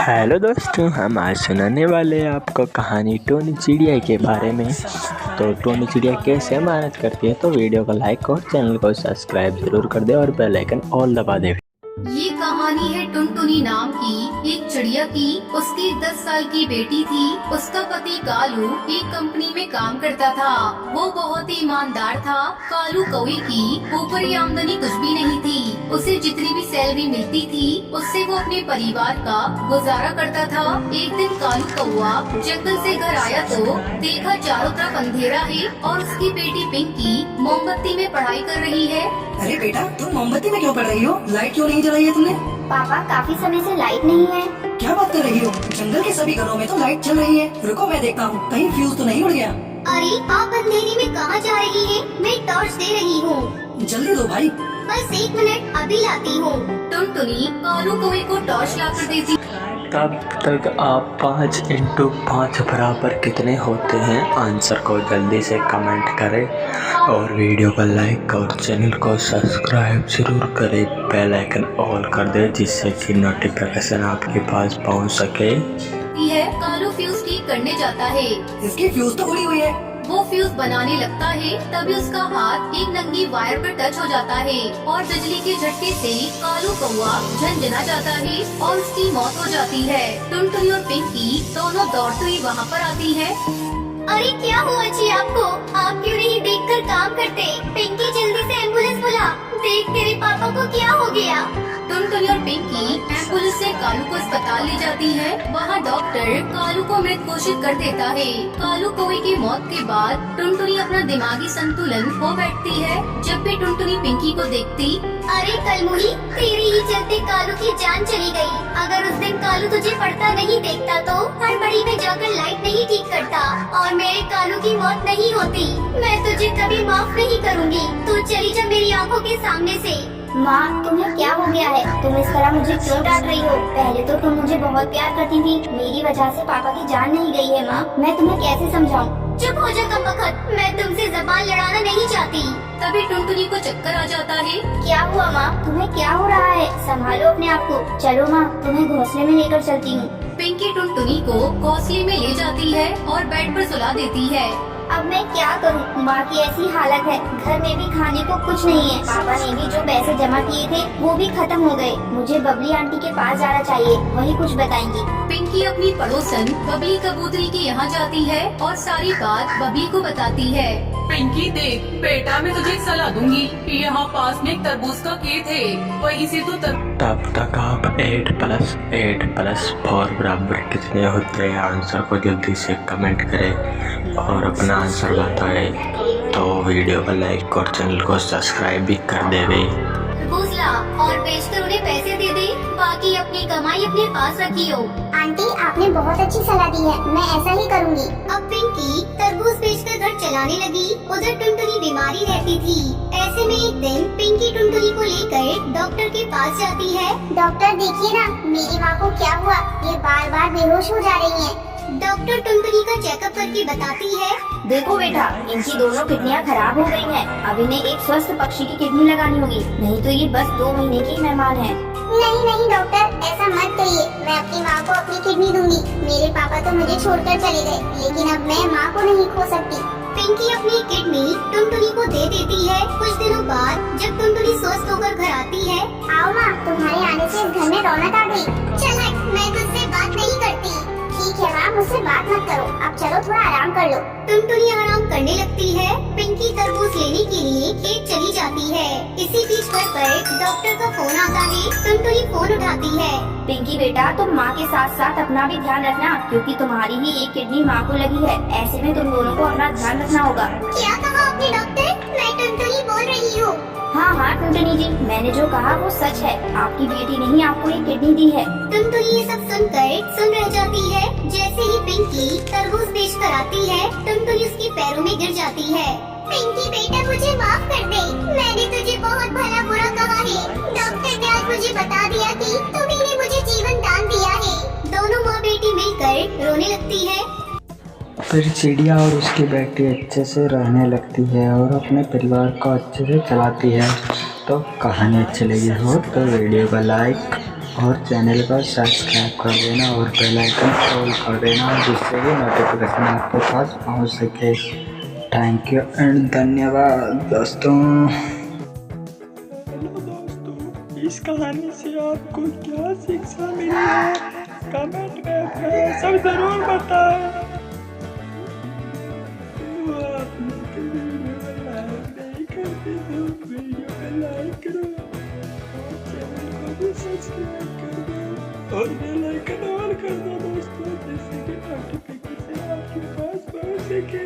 Hello दोस्तों, हम आज सुनाने वाले हैं आपको कहानी टोनी चिड़िया के बारे में। तो टोनी चिड़िया कैसे मेहनत करती है, तो वीडियो को लाइक और चैनल को सब्सक्राइब जरूर कर दे और बेल आइकन ऑल दबा दे। ये कहानी है टुनटुनी नाम की एक चिड़िया की। उसकी 10 साल की बेटी थी। उसका पति कालू एक कंपनी में काम करता था। वो बहुत ही ईमानदार था। कालू कौवे की ऊपरी आमदनी कुछ भी नहीं थी। उसे जितनी भी सैलरी मिलती थी उससे वो अपने परिवार का गुजारा करता था। एक दिन कालू कौवा जंगल से घर आया तो देखा चारों तरफ अंधेरा है और उसकी बेटी पिंकी मोमबत्ती में पढ़ाई कर रही है। अरे बेटा, तुम मोमबत्ती में क्यों पढ़ रही हो? लाइट क्यों नहीं जलाई है तुमने? पापा, काफी समय से लाइट नहीं है। क्या बात कर रही हो? जंगल के सभी घरों में तो लाइट चल रही है। रुको, मैं देखता हूँ कहीं फ्यूज तो नहीं उड़ गया। अरे, आप अंधेरे में कहाँ जा रही हैं? मैं टॉर्च दे रही हूँ। जल्दी दो भाई। बस 1 मिनट, अभी लाती हूँ। टुनटुनी कालू कौवे को टॉर्च लाकर देती। तब तक आप 5 × 5 बराबर कितने होते हैं? आंसर को जल्दी से कमेंट करें और वीडियो को लाइक और चैनल को सब्सक्राइब जरूर करें। बेल आइकन ऑल कर दें जिससे कि नोटिफिकेशन आपके पास पहुंच सके। कालू फ्यूज ठीक करने जाता है। इसकी फ्यूज तो उड़ी हुई है। वो फ्यूज बनाने लगता है, तभी उसका हाथ एक नंगी वायर पर टच हो जाता है और बिजली के झटके से कालू कौवा झंझना जाता है और उसकी मौत हो जाती है। टुनटुनी और पिंकी दोनों दौड़ते हुए वहाँ पर आती है। अरे, क्या हुआ जी आपको? आप क्यों नहीं देखकर काम करते? पिंकी, जल्दी से एम्बुलेंस बुला। देख, तेरे पापा को क्या हो गया? टुनटुनी और पिंकी एम्बुलेंस से कालू को अस्पताल ले जाती है। वहाँ डॉक्टर कालू को मृत घोषित कर देता है। कालू कौवे की मौत के बाद टुनटुनी अपना दिमागी संतुलन खो बैठती है। जब भी टुनटुनी पिंकी को देखती, अरे कलमुही, तेरे ही चलते कालू की जान चली गई। अगर उस दिन कालू तुझे पढ़ता नहीं देखता तो हड़बड़ी में जाकर लाइट नहीं ठीक करता और मेरे कालू की मौत नहीं होती। मैं तुझे कभी माफ नहीं करूँगी। तू चली जा मेरी आंखों के सामने से। माँ, तुम्हें क्या हो गया है? तुम इस तरह मुझे क्यों डांट रही हो? पहले तो तुम मुझे बहुत प्यार करती थी। मेरी वजह से पापा की जान नहीं गई है माँ। मैं तुम्हें कैसे समझाऊं? चुप हो जा कमबख्त, मैं तुमसे जबान लड़ाना नहीं चाहती। तभी टुनटुनी को चक्कर आ जाता है। क्या हुआ माँ? तुम्हें क्या हो रहा है? संभालो अपने आप को। चलो माँ, तुम्हें घोंसले में लेकर चलती हूँ। पिंकी टुनटुनी को घोंसले में ले जाती है और बेड पर सुला देती है। अब मैं क्या करूं? माँ की ऐसी हालत है, घर में भी खाने को कुछ नहीं है। पापा ने भी जो पैसे जमा किए थे वो भी खत्म हो गए। मुझे बबली आंटी के पास जाना चाहिए, वही कुछ बताएंगी। पिंकी अपनी पड़ोसन बबली कबूतरी के यहाँ जाती है और सारी बात बबली को बताती है। पिंकी देख बेटा, मैं तुझे एक सलाह दूंगी। यहाँ पास में एक तरबूज का खेत है, वहीं से तू तब तक आप 8 + 8 + 4 बराबर कितने होते हैं? आंसर को जल्दी से कमेंट करें और अपना आंसर बताएं। तो वीडियो को लाइक और चैनल को सब्सक्राइब भी कर देवे। भूसला और बेचकर उन्हें पैसे दे दे, बाकी अपनी कमाई अपने पास रखियो। आंटी, आपने बहुत अच्छी सलाह दी है, मैं ऐसा ही करूँगी। अब पिंकी तरबूज बेचकर घर चलाने लगी। उधर टुनटुनी बीमारी रहती थी। ऐसे में एक दिन पिंकी टुनटुनी को लेकर डॉक्टर के पास जाती है। डॉक्टर, देखिए ना, मेरी माँ को क्या हुआ? ये बार बार बेहोश हो जा रही है। डॉक्टर टुनटुनी का चेकअप करके बताती है, देखो बेटा, इनकी दोनों किडनियां खराब हो गई हैं। अब इन्हें एक स्वस्थ पक्षी की किडनी लगानी होगी, नहीं तो ये बस 2 महीने की मेहमान है। नहीं नहीं डॉक्टर, ऐसा मत करिए। मैं अपनी माँ को अपनी किडनी दूंगी। मेरे पापा तो मुझे छोड़कर चले गए, लेकिन अब मैं माँ को नहीं खो सकती। पिंकी अपनी किडनी टुनटुनी को दे देती है। कुछ दिनों बाद जब टुनटुनी स्वस्थ होकर घर आती है, आओ माँ, तुम्हारे आने से इस घर में रौनक आ गई। चल हट, मैं तुझसे बात नहीं करती। ठीक है माँ, मुझसे बात मत करो। अब चलो थोड़ा आराम कर लो। टुनटुनी आराम करने लगती है। पिंकी तरबूज लेने के लिए खेत चली जाती है। इसी बीच घर पर डॉक्टर का फोन आता है। टुनटुनी फोन उठाती है। पिंकी बेटा, तुम माँ के साथ साथ अपना भी ध्यान रखना, क्योंकि तुम्हारी ही एक किडनी माँ को लगी है। ऐसे में तुम दोनों को अपना ध्यान रखना होगा। क्या कहा आपने डॉक्टर? मैं टुनटुनी बोल रही हूँ। हाँ हाँ टुनटुनी जी, मैंने जो कहा वो सच है। आपकी बेटी ने ही आपको एक किडनी दी है। टुनटुनी ये सब सुनकर सुन रह जाती है। जैसे ही पिंकी तरबूज बेच कर आती है, टुनटुनी उसके पैरों में गिर जाती है। पिंकी बेटा, मुझे माफ कर दे। मैंने तुझे बहुत भला बुरा कहा है। डॉक्टर ने आज मुझे बता दिया कि तुम्ही ने मुझे जीवन दान दिया है। दोनों माँ बेटी मिलकर रोने लगती है। फिर चिड़िया और उसकी बेटी अच्छे से रहने लगती है और अपने परिवार को अच्छे से चलाती है। तो कहानी अच्छी लगी हो तो वीडियो को लाइक और चैनल को सब्सक्राइब कर देना और बेल आइकन ऑल कर देना, जिससे कि नोटिफिकेशन आपके पास पहुंच सके। थैंक यू एंड धन्यवाद दोस्तों। हेलो दोस्तों, इस कहानी से आपको क्या शिक्षा मिली है कमेंट में अपना सब जरूर बताएं। आप नहीं करते तो वीडियो को लाइक करो और चैनल को भी सब्सक्राइब कर दो और बेल आइकन ऑन कर दो दोस्तों, जिससे कि नोटिफिकेशन आपके पास पहुंच सके।